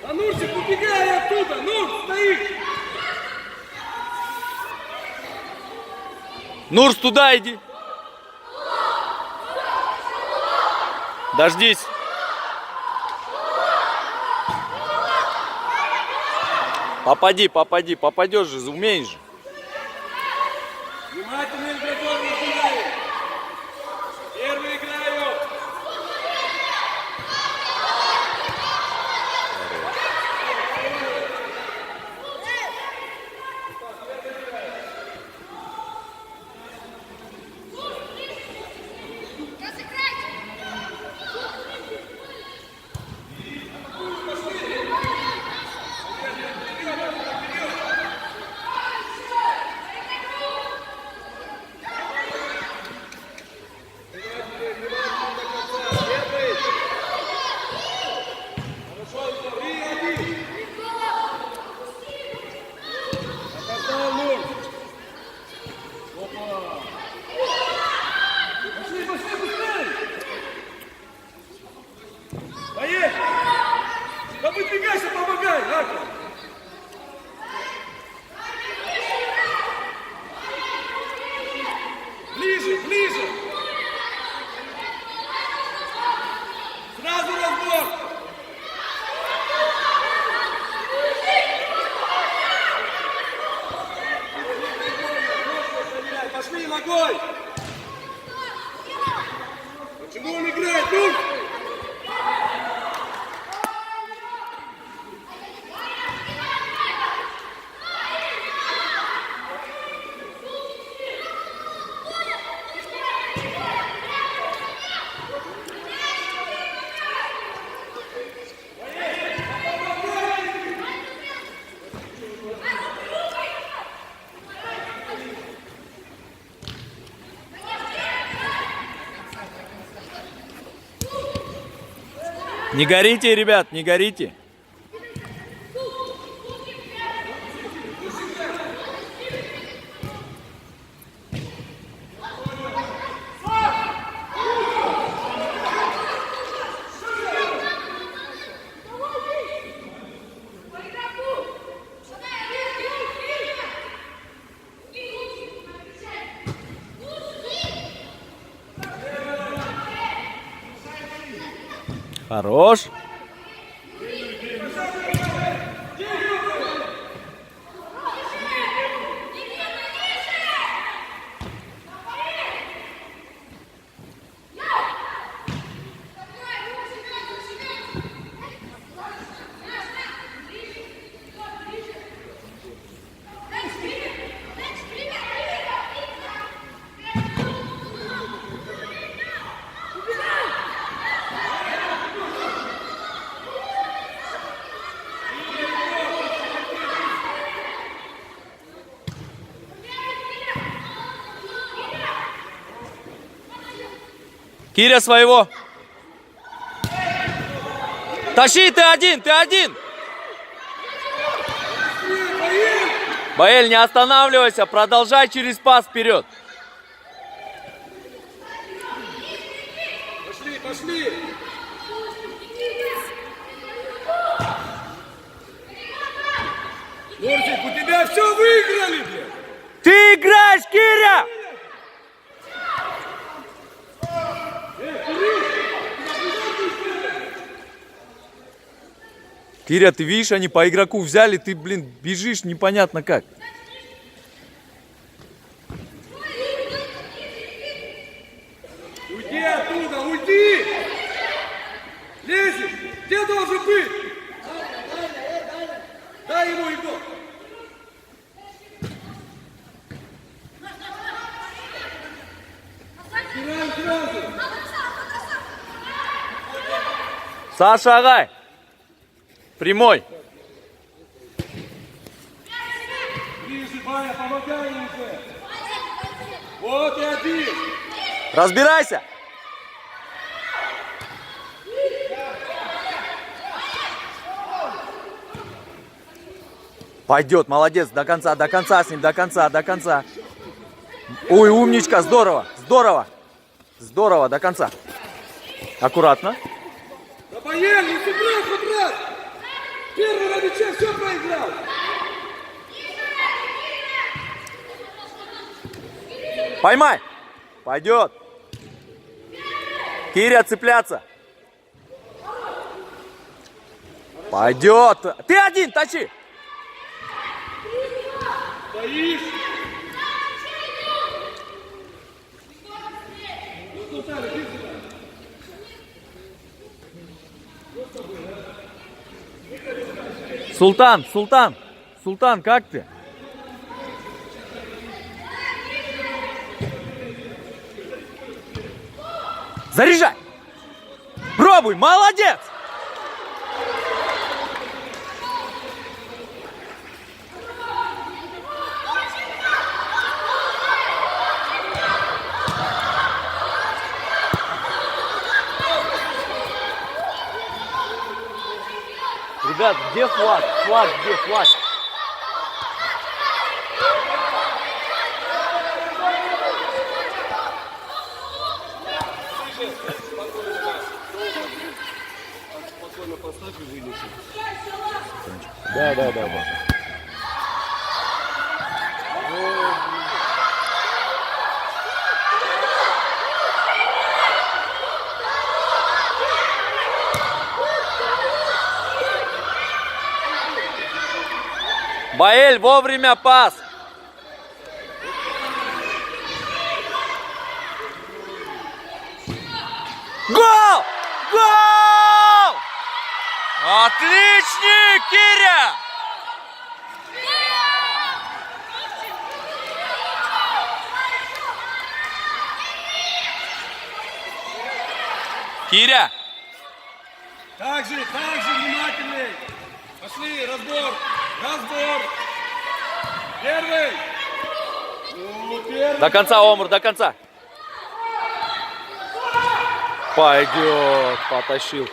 А Нурчик, убегай оттуда! Нур, стоишь! Нурс, туда иди. Дождись. Попади, попади, попадешь же, умеешь же. Внимательно игроков начинает. Первый играю. Да выдвигайся, помогай, Рака! Ближе, ближе! Сразу разбор! Пошли ногой! Почему он играет? Ну! Не горите, ребят, не горите. Хорош. Киря своего. Тащи, ты один, ты один. Баэль, не останавливайся, продолжай через пас вперед. Пошли, пошли! Нурчик, у тебя все выиграли, блядь! Ты играешь, Киря! Киря, ты видишь, они по игроку взяли, ты, блин, бежишь непонятно как. Уйди оттуда, уйди! Лезешь! Где должен быть? Дай ему его! Убираем сразу! Саша, Агай! Прямой! Ближе, Ваня, помогай ему уже! Вот и один! Разбирайся! Пойдет, молодец, до конца с ним, до конца. Ой, умничка, здорово, здорово, до конца. Аккуратно. Да поехали, сыграй, брат! играл. Поймай. Пойдет. Киря, цепляться. Пойдет. Ты один, тащи. Стоишь. Султан, Султан. Султан, как ты? Заряжай. Пробуй, молодец. Ребят, где флаг? Флаг, где флаг? Спокойно поставь и вынеси. Да. Баэль, вовремя пас. Гол! Гол! Отличник, Киря! Киря! Так же, внимательней. Пошли, разбор. Разбор. Первый. Ну, первый. До конца, Омур, до конца. Пойдет, потащил.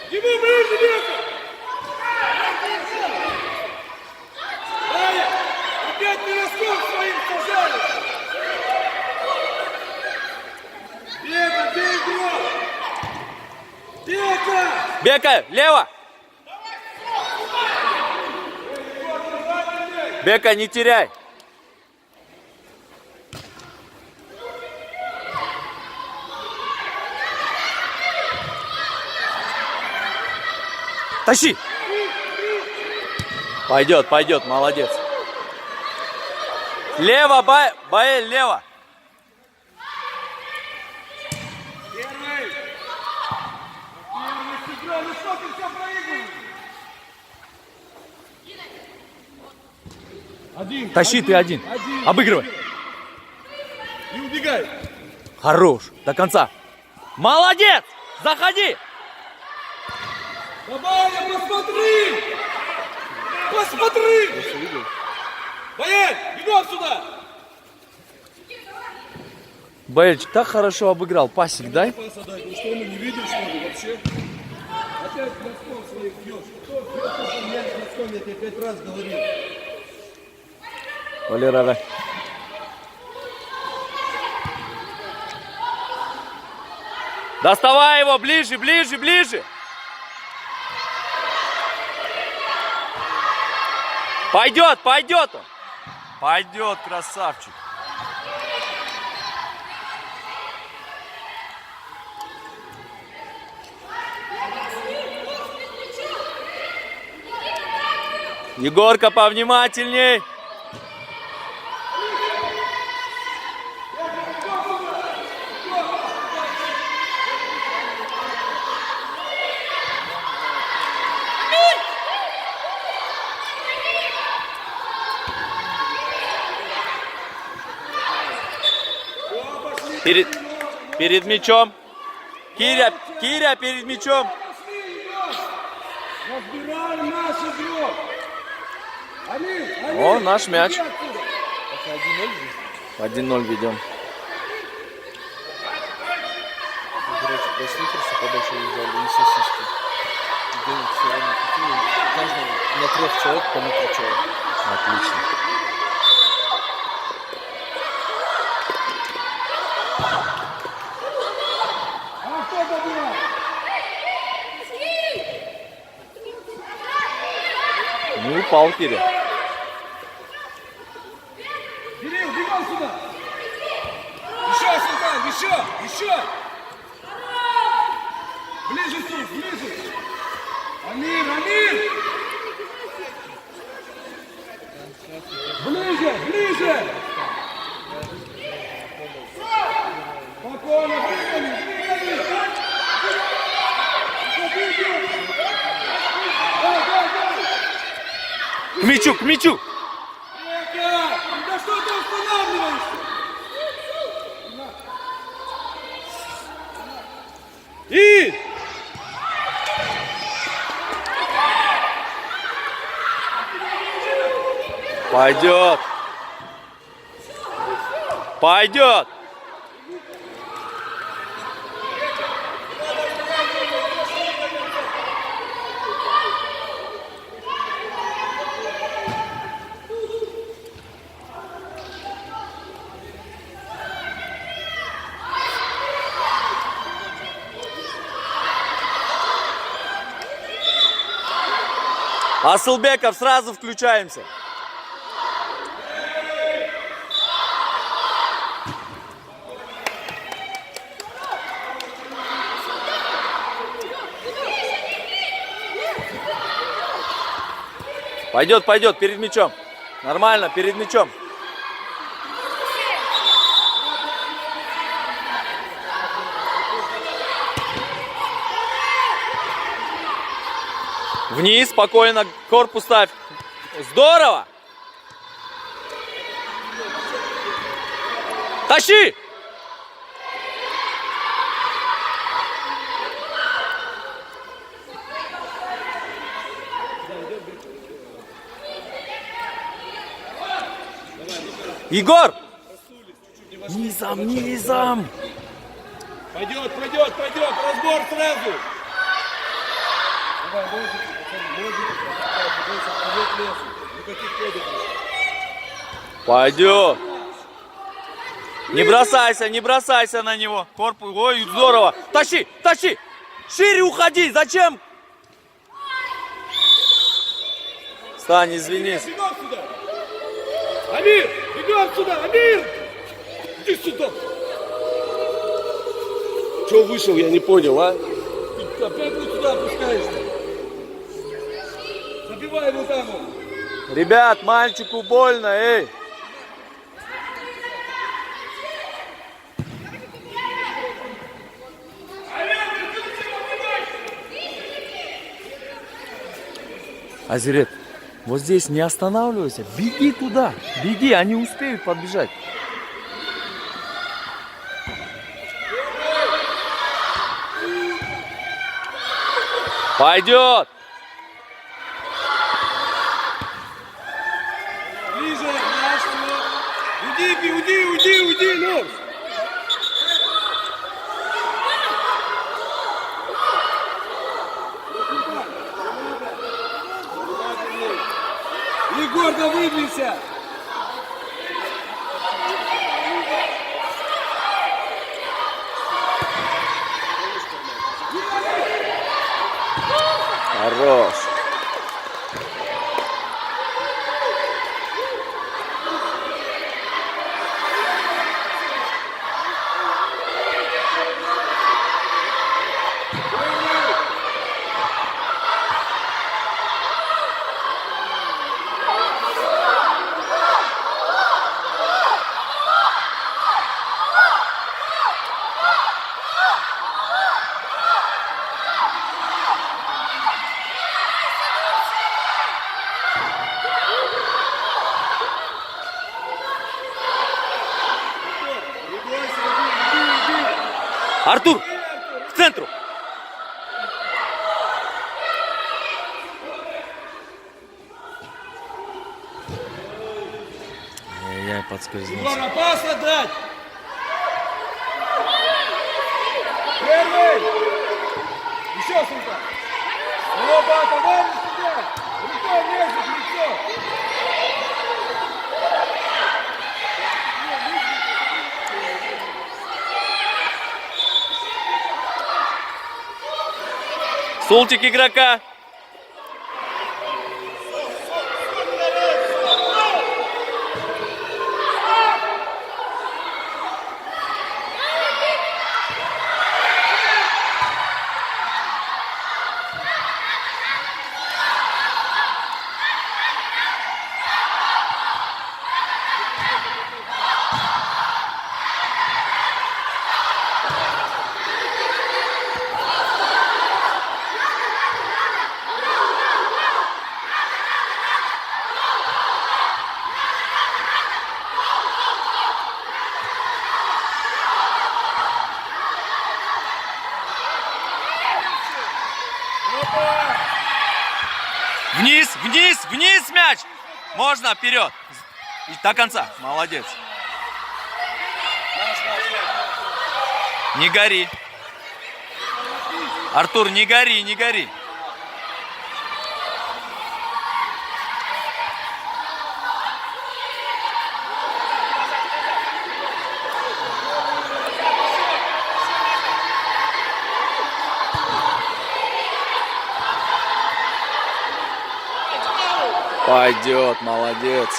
Ему ближе, Бека. Даня, опять мироскоп своим сажали. Бека, бей игрок. Бека. Бека, лево. Бека, не теряй. Тащи. Пойдет, пойдет, молодец. Лево, Баэль, лево. Первый. Первый сыграл, ну что ты все проигрываешь? Один. Тащи, ты один. Обыгрывай. Не убегай. Хорош, до конца. Молодец, заходи. Давай, посмотри! Посмотри! Бояль, бегом сюда! Баэльчик так хорошо обыграл. Пасик дай. Пас отдай, ну что, мы не видим, что ли, вообще? Опять носком своих бьешь. Кто бьет мяч носком, я тебе 5 раз говорил. Валера, да. Доставай его, ближе, ближе, ближе. Пойдет, пойдет он. Пойдет, красавчик. Егорка, повнимательней. Перед мячом. Киря перед мячом. Разбираем наш игрок. Они, О, наш мяч. иди отсюда. 1-0 ведем. Короче, по сникерсу подальше взяли и сосиски. Денег все равно купили. Каждому на 3 человек по литру чая. Отлично. Палки. Кирилл, бегом сюда! Еще, Султан, еще! Ближе, Суль, ближе! Амир! Ближе! Спокойно! К мячу! Да что ты останавливаешься? И! Пойдет! Асылбеков, сразу включаемся. Пойдет, перед мячом. Нормально, перед мячом. Вниз, спокойно, корпус ставь. Здорово! Тащи! Егор! Низом! Пойдет, разбор сразу! Давай, Пойдет! Не бросайся на него! Корпус, ой, здорово! Тащи! Шире уходи! Зачем? Стань, извинись! Бегом сюда! Амир! Бегом сюда! Амир! Иди сюда! Чего вышел, я не понял, а? Ты опять вот сюда опускаешься. Забивай его там. Ребят, мальчику больно, эй! Азирет, вот здесь не останавливайся, беги туда, беги, они успеют подбежать. Пойдет! Ближе, наш, уйди, ну! Егор, да выдвинься! Хорош! Артур, к центру! Я подскользнулся. Егор, пас отдать! Первый! Еще, Султан! Оба, давай на себя! Рукой лезешь, лицо! Султик игрока. Можно, вперед. И до конца. Молодец. Не гори. Артур, не гори, не гори. Пойдет, молодец.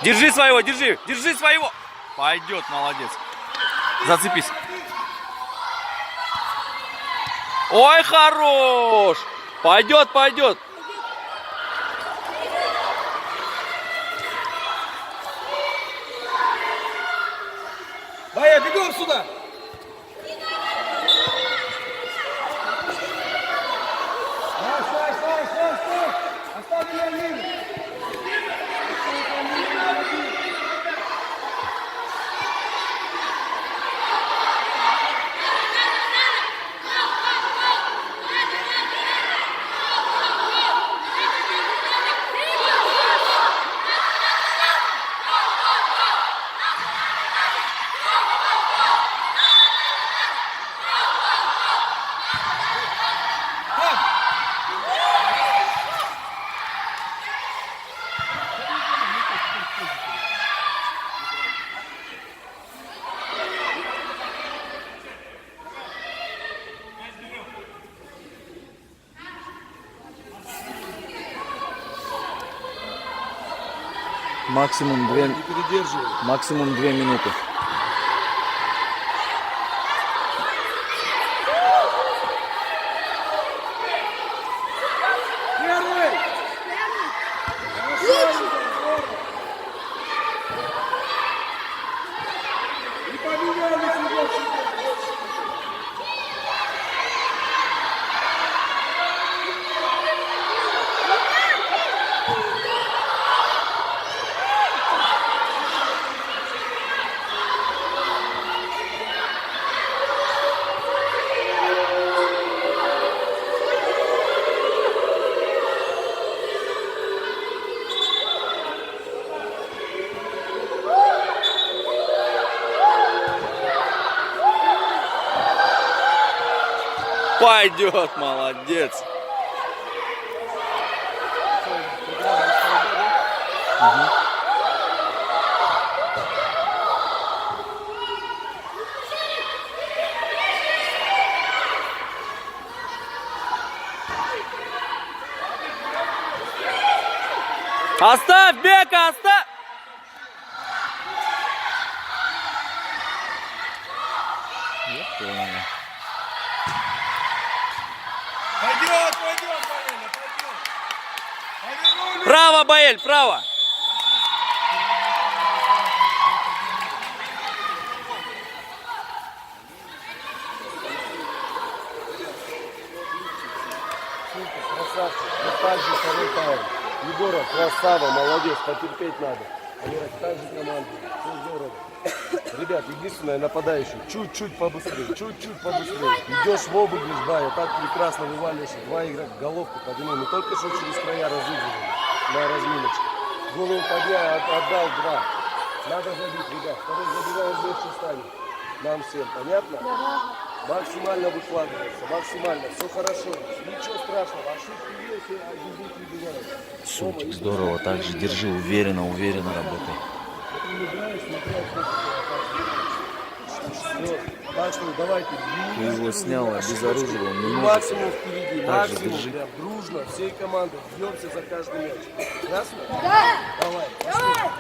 Держи своего, держи, держи своего. Пойдет, молодец. Зацепись. Ой, хорош. Пойдет, пойдет. Бая, бегом сюда! Стой! Оставь меня линию! Максимум 2 минуты. Первый! И поменялись его сюда! Пойдет, молодец. Оставь, Бека, оставь! Пойдет, Право, Баэль, право! Красавчик, так же второй тайм. Егоров, красава, молодец, потерпеть надо. Они так же команду, все здорово. Ребят, единственное, нападающий, чуть-чуть побыстрее. Идешь в обыгрыш, Бая, так прекрасно вываливаешься. Два игрока, головку поднимай. Мы только что через края разыгрывали на разминочке. Голову поднял, отдал два. Надо забить, ребят. Второй забиваем, легче станет. Нам всем, понятно? Максимально выкладывается, максимально, все хорошо, ничего страшного, ошибки есть, и один прибивает. Сутик, здорово, также держи, уверенно работай. Все, Так что давайте. Ты его снял, обезоружил, он не может. Максимум впереди, Так же максимум, держи. прям дружно, всей командой. Бьемся за каждый мяч. Ясно? Да. Давай. Пошли.